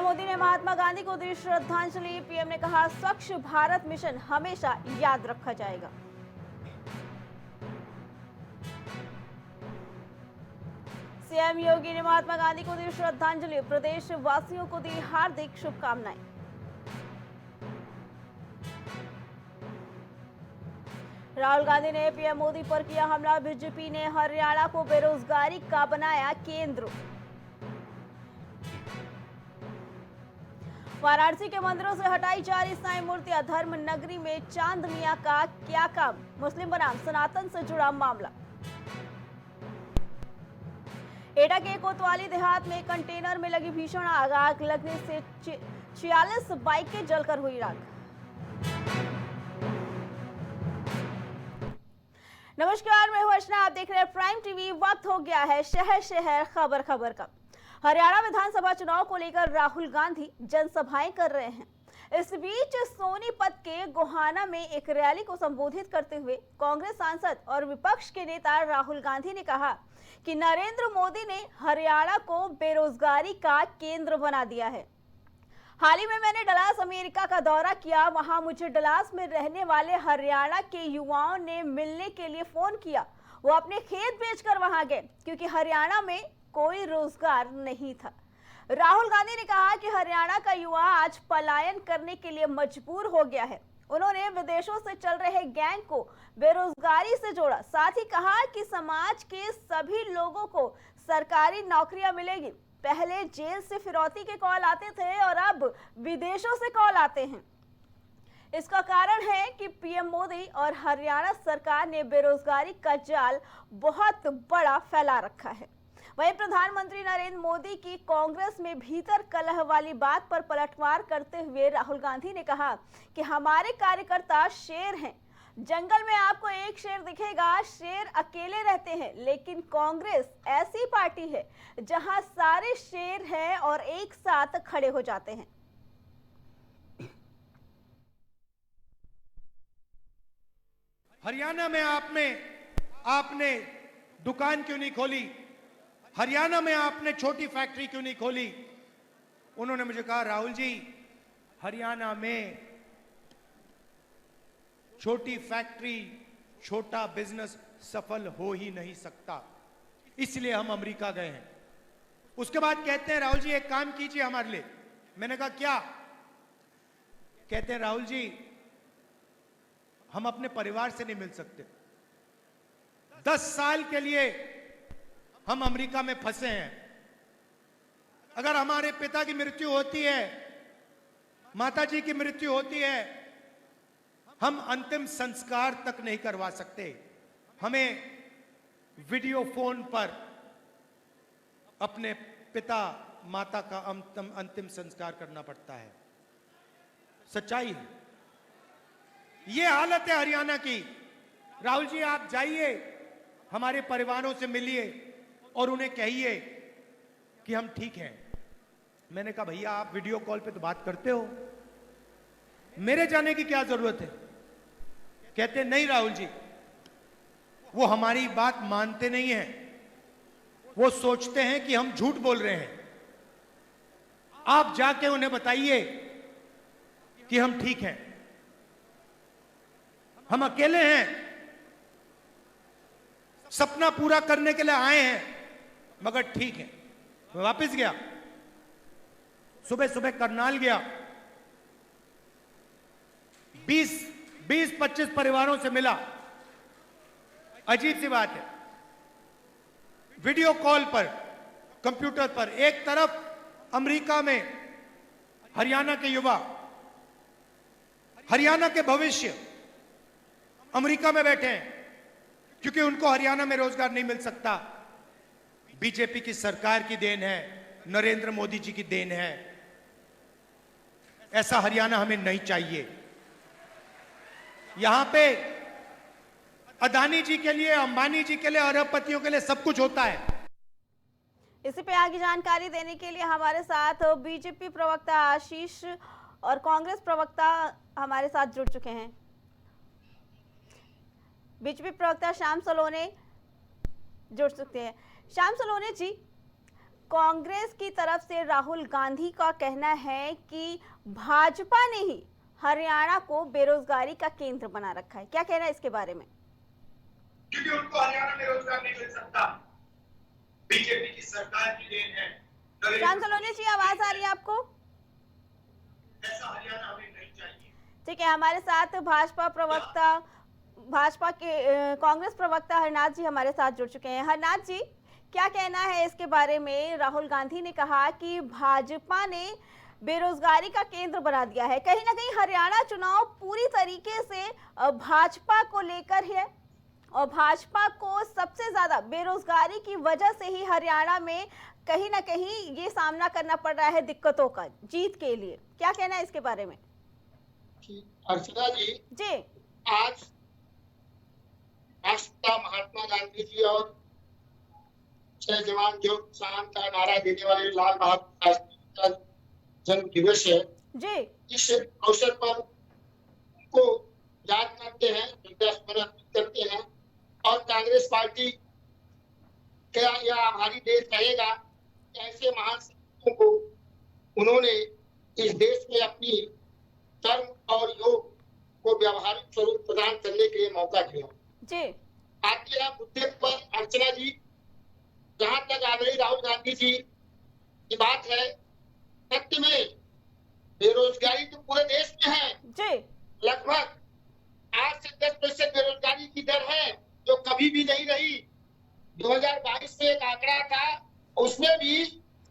PM Modi ने महात्मा गांधी को दी श्रद्धांजलि। पीएम ने कहा, स्वच्छ भारत मिशन हमेशा याद रखा जाएगा। सीएम योगी ने महात्मा गांधी को दी श्रद्धांजलि। प्रदेश वासियों को दी हार्दिक शुभकामनाएं। राहुल गांधी ने पीएम मोदी पर किया हमला। बीजेपी ने हरियाणा को बेरोजगारी का बनाया केंद्र। वाराणसी के मंदिरों से हटाई जा रही साईं मूर्तियां। धर्म नगरी में चांद मियां का क्या काम? मुस्लिम बनाम सनातन से जुड़ा मामला। एटा के कोतवाली देहात में कंटेनर में लगी भीषण आग। आग लगने से 46 बाइकें जलकर हुई राख। नमस्कार, मैं हूं अर्चना, आप देख रहे हैं प्राइम टीवी। वक्त हो गया है शहर शहर खबर खबर का। हरियाणा विधानसभा चुनाव को लेकर राहुल गांधी जनसभाएं कर रहे हैं। इस बीच सोनीपत के गोहाना में एक रैली को संबोधित करते हुए कांग्रेस सांसद और विपक्ष के नेता राहुल गांधी ने कहा कि नरेंद्र मोदी ने हरियाणा को बेरोजगारी का केंद्र बना दिया है। हाल ही में मैंने डलास अमेरिका का दौरा किया। वहां मुझे डलास में रहने वाले हरियाणा के युवाओं ने मिलने के लिए फोन किया। वो अपने खेत बेचकर वहां गए क्योंकि हरियाणा में कोई रोजगार नहीं था। राहुल गांधी ने कहा कि हरियाणा का युवा आज पलायन करने के लिए मजबूर हो गया है। उन्होंने विदेशों से चल रहे गैंग को बेरोजगारी से जोड़ा। साथ ही कहा कि समाज के सभी लोगों को सरकारी नौकरियां मिलेगी। पहले जेल से फिरौती के कॉल आते थे और अब विदेशों से कॉल आते हैं। इसका कारण है कि पीएम मोदी और हरियाणा सरकार ने बेरोजगारी का जाल बहुत बड़ा फैला रखा है। वहीं प्रधानमंत्री नरेंद्र मोदी की कांग्रेस में भीतर कलह वाली बात पर पलटवार करते हुए राहुल गांधी ने कहा कि हमारे कार्यकर्ता शेर हैं। जंगल में आपको एक शेर दिखेगा, शेर अकेले रहते हैं, लेकिन कांग्रेस ऐसी पार्टी है जहां सारे शेर हैं और एक साथ खड़े हो जाते हैं। हरियाणा में आपने दुकान क्यों नहीं खोली? हरियाणा में आपने छोटी फैक्ट्री क्यों नहीं खोली? उन्होंने मुझे कहा, राहुल जी, हरियाणा में छोटी फैक्ट्री, छोटा बिजनेस सफल हो ही नहीं सकता, इसलिए हम अमेरिका गए हैं। उसके बाद कहते हैं, राहुल जी एक काम कीजिए हमारे लिए। मैंने कहा, क्या? कहते हैं, राहुल जी हम अपने परिवार से नहीं मिल सकते। 10 साल के लिए हम अमेरिका में फंसे हैं। अगर हमारे पिता की मृत्यु होती है, माता जी की मृत्यु होती है, हम अंतिम संस्कार तक नहीं करवा सकते। हमें वीडियो फोन पर अपने पिता माता का अंतिम संस्कार करना पड़ता है। सच्चाई है। यह हालत है हरियाणा की। राहुल जी आप जाइए, हमारे परिवारों से मिलिए और उन्हें कहिए कि हम ठीक हैं। मैंने कहा, भैया आप वीडियो कॉल पे तो बात करते हो, मेरे जाने की क्या जरूरत है? कहते नहीं राहुल जी, वो हमारी बात मानते नहीं हैं। वो सोचते हैं कि हम झूठ बोल रहे हैं। आप जाके उन्हें बताइए कि हम ठीक हैं, हम अकेले हैं, सपना पूरा करने के लिए आए हैं, मगर ठीक है। मैं वापस गया, सुबह सुबह करनाल गया। 20-25 परिवारों से मिला। अजीब सी बात है, वीडियो कॉल पर, कंप्यूटर पर एक तरफ अमेरिका में हरियाणा के युवा, हरियाणा के भविष्य अमेरिका में बैठे हैं क्योंकि उनको हरियाणा में रोजगार नहीं मिल सकता। बीजेपी की सरकार की देन है, नरेंद्र मोदी जी की देन है। ऐसा हरियाणा हमें नहीं चाहिए। यहां पे अदानी जी के लिए, अंबानी जी के लिए, अरबपतियों के लिए सब कुछ होता है। इसी पे आगे जानकारी देने के लिए हमारे साथ बीजेपी प्रवक्ता आशीष और कांग्रेस प्रवक्ता हमारे साथ जुड़ चुके हैं। बीजेपी प्रवक्ता श्याम सलोने जुड़ सकते हैं। श्याम सलोने जी, कांग्रेस की तरफ से राहुल गांधी का कहना है कि भाजपा ने ही हरियाणा को बेरोजगारी का केंद्र बना रखा है। क्या कहना है इसके बारे में? क्योंकि उनको हरियाणा में रोजगार नहीं मिल सकता, बीजेपी की सरकार की देन है। श्याम सलोनी जी, आवाज आ रही है आपको? ऐसा हरियाणा हमें नहीं चाहिए। ठीक है, हमारे साथ भाजपा के कांग्रेस प्रवक्ता हरनाथ जी हमारे साथ जुड़ चुके हैं। हरनाथ जी, क्या कहना है इसके बारे में? राहुल गांधी ने कहा कि भाजपा ने बेरोजगारी का केंद्र बना दिया है। कहीं ना कहीं हरियाणा चुनाव पूरी तरीके से भाजपा को लेकर है और भाजपा को सबसे ज्यादा बेरोजगारी की वजह से ही हरियाणा में कहीं ना कहीं ये सामना करना पड़ रहा है दिक्कतों का जीत के लिए। क्या कहना है इसके बारे में? अर्चना जी, जी आज राष्ट्रपिता महात्मा गांधी जी और जय जवान जय किसान का नारा देने वाले लाल बहादुर शास्त्री का जन्म दिवस है। जी इस अवसर पर उनको याद करते हैं, श्रद्धास्मरण करते हैं और कांग्रेस पार्टी क्या यह हमारी देश रहेगा, ऐसे महान सपूतों को उन्होंने इस देश में अपनी कर्म और योग को व्यावहारिक स्वरूप प्रदान करने के लिए मौका दिया। जी आगे आप मुद्दे पर अर्चना जी, जहां तक आदरणीय राहुल गांधी जी की बात है, सत्य में बेरोजगारी तो पूरे देश में है। जी लगभग 8 से 10% बेरोजगारी की दर है, जो कभी भी नहीं रही। 2022 में एक आंकड़ा था, उसमें भी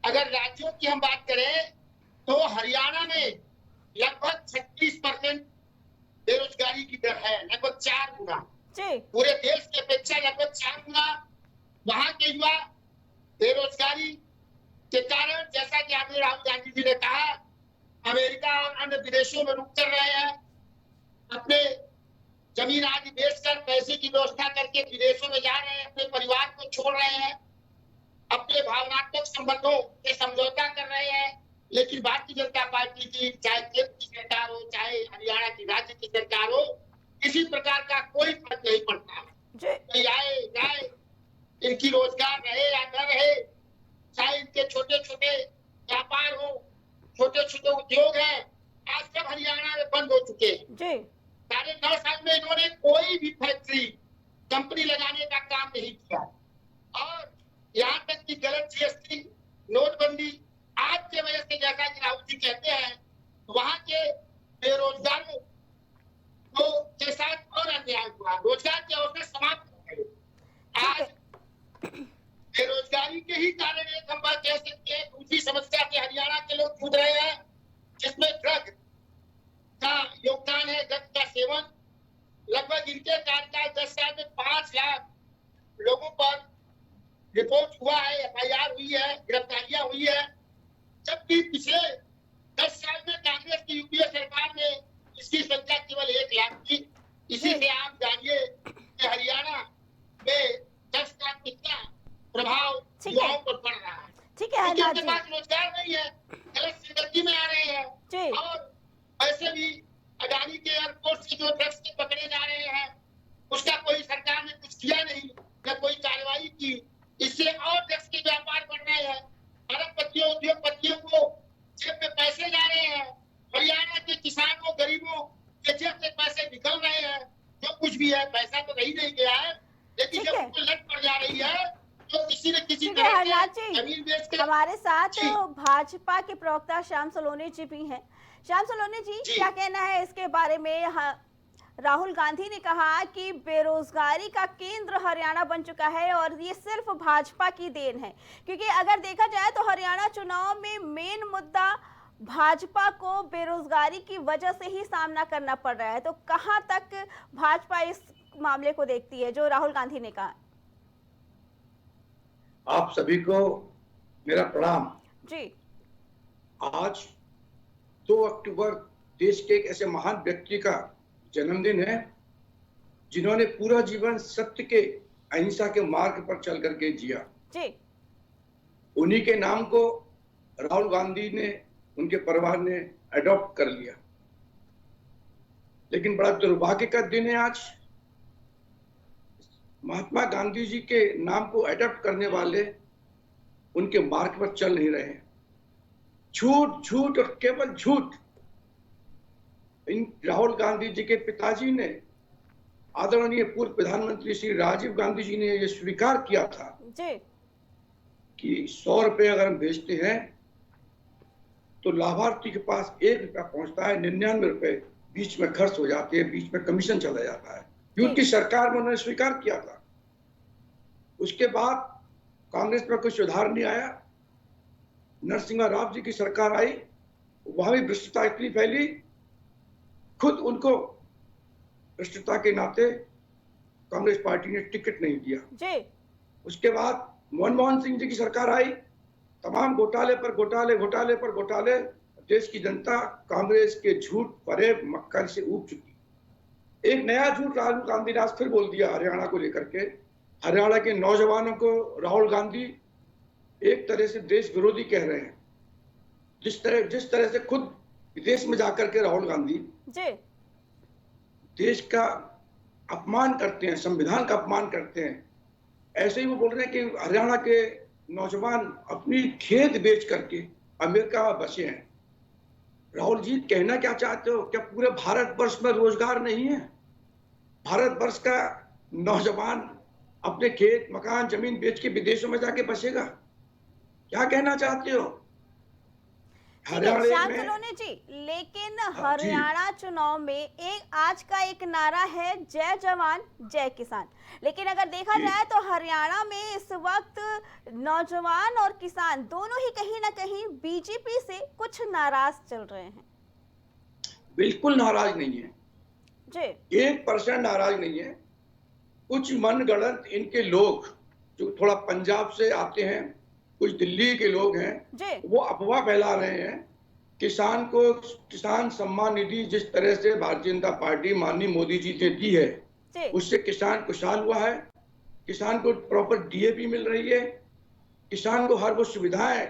अगर राज्यों की हम बात करें तो हरियाणा में लगभग 36% बेरोजगारी की दर है, लगभग 4 गुना। जी पूरे देश की अपेक्षा लगभग 4 गुना वहां के युवा बेरोजगारी के कारण, जैसा कि आपने राहुल गांधी जी ने कहा, अमेरिका और अन्य विदेशों में रुक कर रहे हैं, अपने जमीन आदि बेचकर पैसे की व्यवस्था करके विदेशों में जा रहे हैं, अपने परिवार को छोड़ रहे हैं, अपने भावनात्मक संबंधों से समझौता कर रहे हैं। लेकिन भारतीय जनता पार्टी की चाहे केंद्र की सरकार हो, चाहे हरियाणा की राज्य की सरकार हो, किसी प्रकार का कोई फर्क नहीं पड़ता। जी आए जाए, इनकी रोजगार रहे या न रहे, चाहे इनके छोटे छोटे व्यापार हो, छोटे छोटे उद्योग हैं, आज सब हरियाणा में बंद हो चुके हैं। जी 9.5 साल में इन्होंने कोई भी फैक्ट्री कंपनी लगाने का काम नहीं किया और यहाँ तक कि गलत जीएसटी, नोटबंदी आपके वजह से, जैसा कि राहुल जी कहते हैं, वहां के बेरोजगारों को के साथ और अन्याय हुआ, रोजगार के अवसर समाप्त हो गए। आज बेरोजगारी के ही कारण एक हम बात कह सकते हैं, दूसरी समस्या के हरियाणा के लोग जूझ रहे हैं, जिसमें ड्रग का योगदान है। ड्रग का सेवन लगभग इनके कार्यकाल 10 साल में 5 लाख लोगों पर रिपोर्ट हुआ है, एफआईआर हुई है, गिरफ्तारियां हुई है, जबकि पिछले 10 साल में कांग्रेस की यूपीए सरकार ने इसकी संख्या केवल 1 लाख थी। इसी से आप जानिए कि हरियाणा में ड्रग्स का कितना प्रभाव युवाओं पर पड़ रहा है। ठीक है क्योंकि हरनाथ उनके जी। पास रोजगार नहीं है, गलत संगति में आ रहे हैं जी और वैसे भी अडानी के एयरपोर्ट से जो ड्रग्स के पकड़े जा रहे हैं, उसका कोई सरकार ने कुछ किया नहीं, न कोई कार्रवाई की। इससे और ड्रग्स के व्यापार बढ़ रहे हैं, अरबपतियों उद्योगपतियों को जेब में पैसे जा रहे हैं, हरियाणा के किसानों गरीबों के जेब से पैसे निकल रहे हैं। जो कुछ भी है, पैसा तो कहीं नहीं गया है, लेकिन ठीक जब है। उनको लत पड़ जा रही है तो किसी न किसी ठीक है तरह हरनाथ से जी, जमीन बेच के हमारे साथ जी। भाजपा के प्रवक्ता श्याम सलोनी जी भी हैं। श्याम सलोनी जी, जी। क्या कहना है इसके बारे में? राहुल गांधी ने कहा कि बेरोजगारी का केंद्र हरियाणा बन चुका है और ये सिर्फ भाजपा की देन है, क्योंकि अगर देखा जाए तो हरियाणा चुनाव में मेन मुद्दा भाजपा को बेरोजगारी की वजह से ही सामना करना पड़ रहा है। तो कहां तक भाजपा इस मामले को देखती है जो राहुल गांधी ने कहा? आप सभी को मेरा प्रणाम। जी आज 2 अक्टूबर देश के एक ऐसे महान व्यक्ति का जन्मदिन है, जिन्होंने पूरा जीवन सत्य के, अहिंसा के मार्ग पर चल करके जिया। जी उन्हीं के नाम को राहुल गांधी ने, उनके परिवार ने अडॉप्ट कर लिया। लेकिन बड़ा दुर्भाग्य का दिन है आज। महात्मा गांधी जी के नाम को अडॉप्ट करने वाले उनके मार्ग पर चल नहीं रहे हैं। झूठ झूठ और केवल झूठ। इन राहुल गांधी जी के पिताजी ने, आदरणीय पूर्व प्रधानमंत्री श्री राजीव गांधी जी ने यह स्वीकार किया था जी कि 100 रुपए अगर हम भेजते हैं तो लाभार्थी के पास 1 रुपया पहुंचता है, 99 रुपए बीच में खर्च हो जाते हैं, बीच में कमीशन चला जाता है। ये उनकी सरकार में उन्होंने स्वीकार किया था। उसके बाद कांग्रेस में कोई सुधार नहीं आया। नरसिम्हा राव जी की सरकार आई, वहां भी भ्रष्टता इतनी फैली, खुद उनको भ्रष्टता के नाते कांग्रेस पार्टी ने टिकट नहीं दिया जी। उसके बाद मनमोहन सिंह जी की सरकार आई, तमाम घोटाले पर घोटाले, घोटाले पर घोटाले। देश की जनता कांग्रेस के झूठ फरेब मक्कारी से ऊब चुकी। एक नया झूठ राहुल गांधी ने आज फिर बोल दिया हरियाणा को लेकर के। हरियाणा के नौजवानों को राहुल गांधी एक तरह से देश विरोधी कह रहे हैं। जिस तरह से खुद विदेश में जाकर के राहुल गांधी जी देश का अपमान करते हैं, संविधान का अपमान करते हैं, ऐसे ही वो बोल रहे हैं कि हरियाणा के नौजवान अपनी खेत बेच करके अमेरिका में बसे हैं। राहुल जी कहना क्या चाहते हो? क्या पूरे भारतवर्ष में रोजगार नहीं है? भारतवर्ष का नौजवान अपने खेत मकान जमीन बेच के विदेशों में जाके बसेगा? क्या कहना चाहते हो? श्याम सलोनी जी, लेकिन हरियाणा चुनाव में आज का एक नारा है जय जवान जय किसान, लेकिन अगर देखा जाए तो हरियाणा में इस वक्त नौजवान और किसान दोनों ही कहीं ना कहीं बीजेपी से कुछ नाराज चल रहे हैं। बिल्कुल नाराज नहीं है जी, 1% नाराज नहीं है। कुछ मनगढ़ंत इनके लोग जो थोड़ा पंजाब से आते हैं, कुछ दिल्ली के लोग हैं, वो अफवाह फैला रहे हैं। किसान को किसान सम्मान निधि जिस तरह से भारतीय जनता पार्टी माननीय मोदी जी ने दी है, उससे किसान खुशहाल हुआ है। किसान को प्रॉपर डीएपी मिल रही है, किसान को हर वो सुविधाएं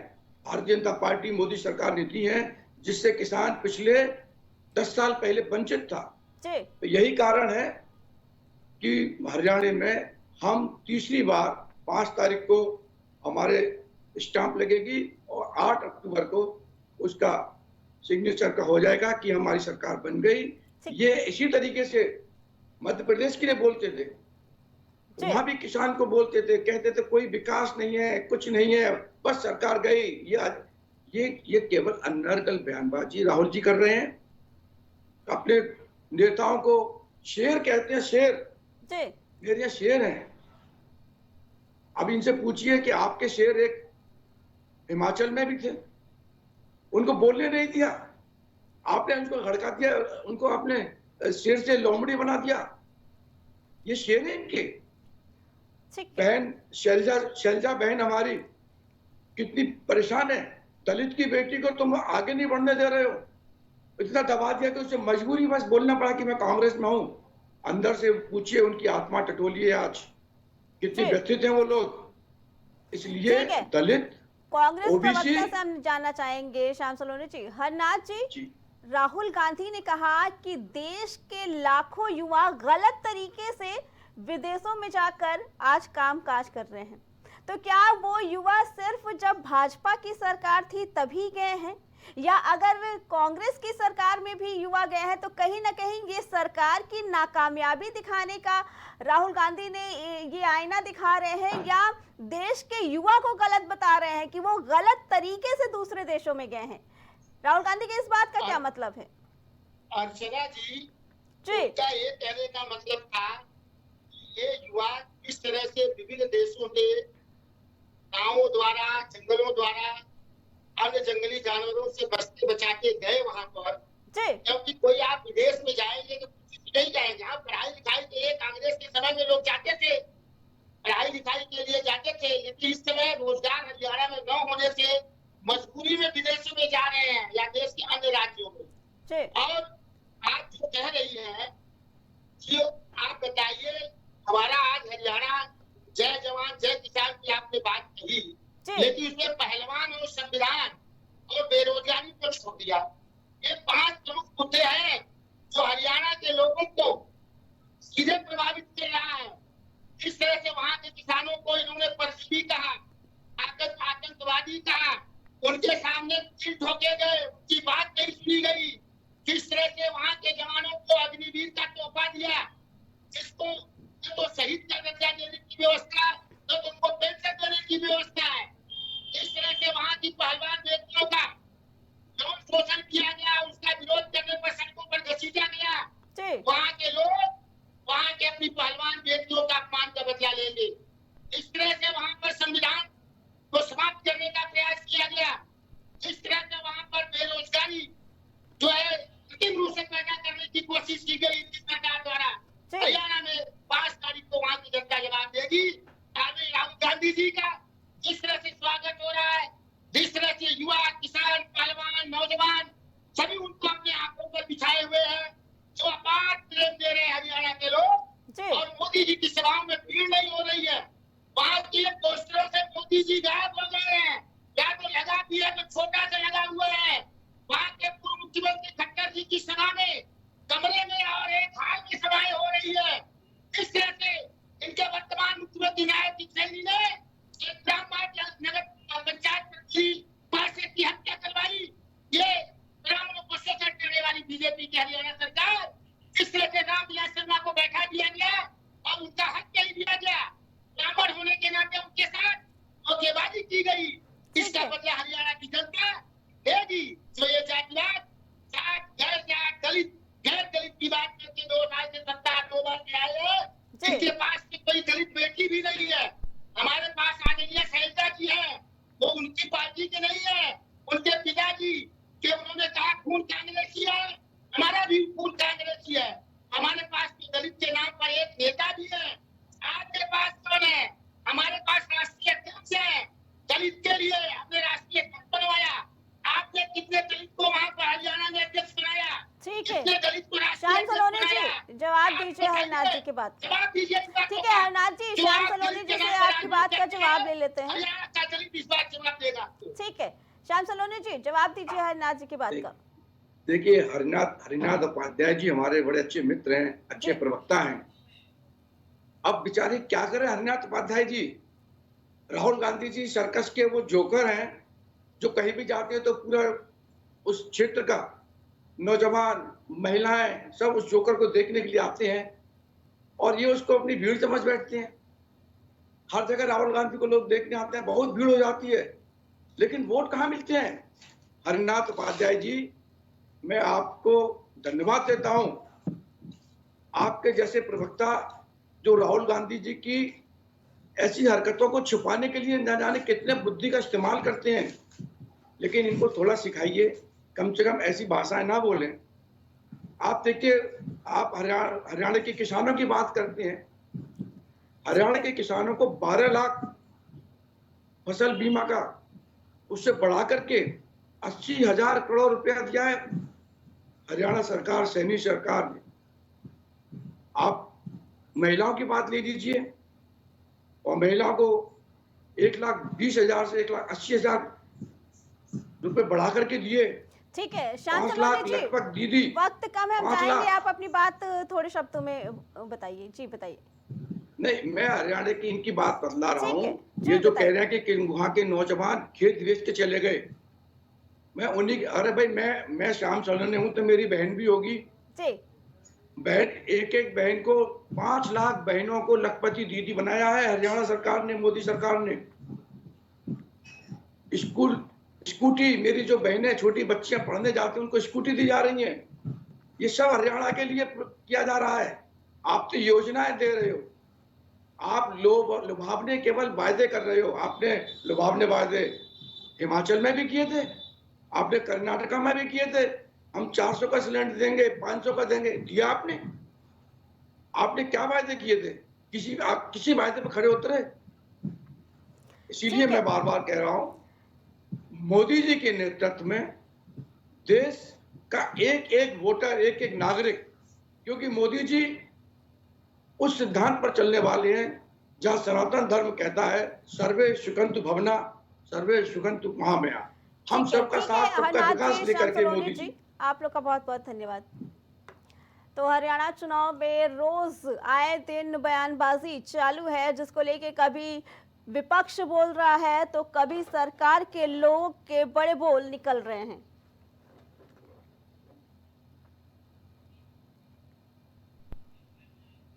भारतीय जनता पार्टी मोदी सरकार ने दी है जिससे किसान पिछले 10 साल पहले वंचित था। तो यही कारण है कि हरियाणा में हम तीसरी बार 5 तारीख को हमारे स्टाम्प लगेगी और 8 अक्टूबर को उसका सिग्नेचर का हो जाएगा कि हमारी सरकार बन गई। ये इसी तरीके से मध्य प्रदेश के लिए बोलते थे, वहां भी किसान को बोलते थे, कहते थे कोई विकास नहीं है, कुछ नहीं है, बस सरकार गई। ये केवल अनर्गल बयानबाजी राहुल जी कर रहे हैं। अपने नेताओं को शेर कहते हैं, शेर मेरे यहाँ शेर हैं। अब इनसे पूछिए कि आपके शेर एक हिमाचल में भी थे, उनको बोलने नहीं दिया, आपने उनको हड़का दिया, उनको आपने शेर से लोमड़ी बना दिया। ये शेर है इनके। बहन शैलजा बहन हमारी कितनी परेशान है, दलित की बेटी को तुम आगे नहीं बढ़ने दे रहे हो, इतना दबा दिया कि उसे मजबूरी बस बोलना पड़ा कि मैं कांग्रेस में हूं। अंदर से पूछिए, उनकी आत्मा टटोलिए, आज कितने व्यथित हैं वो लोग। इसलिए दलित कांग्रेस प्रवक्ता से हम जानना चाहेंगे श्याम सलोनी जी। हरनाथ जी, राहुल गांधी ने कहा कि देश के लाखों युवा गलत तरीके से विदेशों में जाकर आज कामकाज कर रहे हैं, तो क्या वो युवा सिर्फ जब भाजपा की सरकार थी तभी गए हैं, या अगर वे कांग्रेस की सरकार में भी युवा गए हैं तो कहीं ना कहीं ये सरकार की नाकामयाबी दिखाने का राहुल गांधी ने ये आईना दिखा रहे हैं, या देश के युवा को गलत बता रहे हैं कि वो गलत तरीके से दूसरे देशों में गए हैं? राहुल गांधी के इस बात का क्या मतलब है? अर्चना जी, उनका ये कहने का मतलब था ये युवा किस तरह से विभिन्न देशों के गांवों द्वारा, जंगलों द्वारा, अन्य जंगली जानवरों से बचते बचा के गए वहां पर। क्योंकि कोई आप विदेश में जाएंगे तो नहीं जाएंगे। आप पढ़ाई लिखाई के लिए कांग्रेस के समय में लोग जाते थे, पढ़ाई लिखाई के लिए जाते थे, लेकिन इस समय रोजगार हरियाणा में न होने से मजबूरी में विदेशों में जा रहे हैं या देश के अन्य राज्यों में। और आप जो कह रही है, जो आप बताइए, हमारा आज हरियाणा जय जवान जय किसान की आपने बात कही, लेकिन इसमें पहलवान और संविधान और बेरोजगारी को छोड़ दिया। ये 5 प्रमुख मुद्दे हैं जो हरियाणा के लोगों को सीधे प्रभावित कर रहा है। इस तरह से वहां के किसानों को इन्होंने परजीवी कहा, आतंक उनके सामने दिल ठोके गए, उनकी बात नहीं सुनी गई। किस तरह से वहां के जवानों को अग्निवीर का तोहफा दिया, जिसको तो शहीद का दर्जा देने की व्यवस्था, तो तुमको पेंशन देने की व्यवस्था है। इस तरह से वहां की पहलवान बेटियों का यौन शोषण किया गया, उसका विरोध करने पर सड़कों पर घसीटा गया। जी वहां के लोग वहां के अपनी पहलवान बेटियों का अपमान का बदला लेंगे। इस तरह से वहां पर संविधान को समाप्त करने का प्रयास किया गया। इस तरह से वहां पर बेरोजगारी जो है अंतिम रूप से पैदा करने की कोशिश की गई इस सरकार द्वारा। जी। हरियाणा में 5 तारीख को वहां की जनता जवाब देगी। आगे राहुल गांधी जी का जिस तरह से स्वागत हो रहा है, जिस तरह से युवा, किसान, पहलवान, नौजवान सभी उनको अपने आंखों पर बिछाए हुए हैं, जो अपार प्रेम दे रहे हैं हरियाणा के लोग। जी और मोदी जी की सभाओं में भीड़ नहीं हो रही है। वहां के पोस्टरों से मोदी जी गायब हो गए हैं, या तो लगा भी है तो छोटा सा लगा हुआ है। वहां के पूर्व मुख्यमंत्री खट्टर जी की सभा में कमरे में और एक हाल की सभाएं हो रही है। इस तरह से इनके वर्तमान मुख्यमंत्री नायब सिंह सैनी ने एक नगर पंचायत प्रतिनिधि पार्षद की हत्या करवाई। ये ब्राह्मणों को शोषण करने वाली बीजेपी की हरियाणा सरकार। इस तरह से रामविलास शर्मा को बैठा दिया गया और उनका हक नहीं दिया गया। ब्राह्मण होने के नाते उनके साथ धोखेबाजी की गई। इसका बदला हरियाणा की जनता देगी। जो ये जातिवाद, जात, गैर दलित की बात करके 2 साल से सत्ता 2 बार से आए हैं, इनके पास की कोई दलित बेटी भी नहीं है। हमारे पास आदरणीय शैलजा जी है, वो उनकी पार्टी के नहीं है। उनके पिताजी के उन्होंने कहा खून कांग्रेसी है, हमारा भी खून कांग्रेसी है। हमारे पास तो दलित के नाम पर एक नेता भी है। आपके पास कौन है? हमारे पास राष्ट्रीय अध्यक्ष है। दलित के लिए हमने राष्ट्रीय अध्यक्ष बनवाया। आपने कितने दलित को वहाँ पर हरियाणा में अध्यक्ष बनाया? ठीक है। कितने दलित को राष्ट्रीय श्याम अध्यक्ष सलोनी बनाया? जी जवाब दीजिए हरनाथ जी की बात का। जवाब दीजिए इस बात ठीक का। है हरनाथ जी, जो श्याम आप सलोनी दलित जी के से नाम पर आपकी बात का राजनीति जवाब करते ले लेते हैं। हरियाणा का दलित इस बार जवाब देगा आपको। ठीक है श्याम सलोनी जी जवाब दीजिए हरनाथ जी की बात का। देखिए, हरिनाथ उपाध्याय जी हमारे बड़े अच्छे मित्र हैं, अच्छे प्रवक्ता हैं। अब बेचारे क्या करें हरिनाथ उपाध्याय जी? राहुल गांधी जी सर्कस के वो जोकर हैं, जो कहीं भी जाते हैं तो पूरा उस क्षेत्र का नौजवान, महिलाएं सब उस जोकर को देखने के लिए आते हैं और ये उसको अपनी भीड़ समझ बैठते हैं। हर जगह राहुल गांधी को लोग देखने आते हैं, बहुत भीड़ हो जाती है, लेकिन वोट कहाँ मिलते हैं? हरिनाथ उपाध्याय जी, मैं आपको धन्यवाद देता हूं। आपके जैसे प्रवक्ता जो राहुल गांधी जी की ऐसी हरकतों को छुपाने के लिए न जाने कितने बुद्धि का इस्तेमाल करते हैं, लेकिन इनको थोड़ा सिखाइए, कम से कम ऐसी भाषाएं ना बोलें। आप देखिए, आप हरियाणा के किसानों की बात करते हैं। हरियाणा के किसानों को 12 लाख फसल बीमा का उससे बढ़ा करके 80,000 करोड़ रुपया दिया है हरियाणा सरकार, सैनी सरकार ने। आप महिलाओं की बात ले लीजिए और महिलाओं को 1,20,000 से 1,80,000 रुपए बढ़ा करके दिए। ठीक है श्याम 5 लाख सलोनी जी, लगभग दीदी। वक्त कम है, हम 5 चाहेंगे लाख। आप अपनी बात थोड़े शब्दों में बताइए। जी बताइए। नहीं, मैं हरियाणा की इनकी बात बतला रहा ठीक है, हूँ। जी ये जो बताइए। कह रहे हैं कि वहाँ के नौजवान खेत बेच के चले गए, मैं उन्हीं, अरे भाई मैं श्याम सलोनी हूँ तो मेरी बहन भी होगी। जी बहन, एक बहन को 5 लाख बहनों को लखपति दीदी बनाया है हरियाणा सरकार ने, मोदी सरकार ने। स्कूटी, मेरी जो बहनें छोटी बच्चियां पढ़ने जाती हैं उनको स्कूटी दी जा रही हैं। ये सब हरियाणा के लिए किया जा रहा है। आप तो योजनाएं दे रहे हो, आप लुभावने केवल वायदे कर रहे हो। आपने लुभावने वायदे हिमाचल में भी किए थे, आपने कर्नाटका में भी किए थे। हम 400 का सिलेंडर देंगे, 500 का देंगे, दिया आपने? आपने क्या वायदे किए थे? आप किसी वायदे पे खड़े उतरे? इसीलिए मैं बार बार कह रहा हूं, मोदी जी के नेतृत्व में देश का एक एक वोटर, एक एक नागरिक, क्योंकि मोदी जी उस सिद्धांत पर चलने वाले हैं जहां सनातन धर्म कहता है सर्वे सुखंतु भवना, सर्वे सुखंतु महामया। हम सबका साथ, सबका विकास लेकर के मोदी जी। आप लोग का बहुत बहुत धन्यवाद। तो हरियाणा चुनाव में रोज आए दिन बयानबाजी चालू है, जिसको लेके कभी विपक्ष बोल रहा है तो कभी सरकार के लोग के बड़े बोल निकल रहे हैं।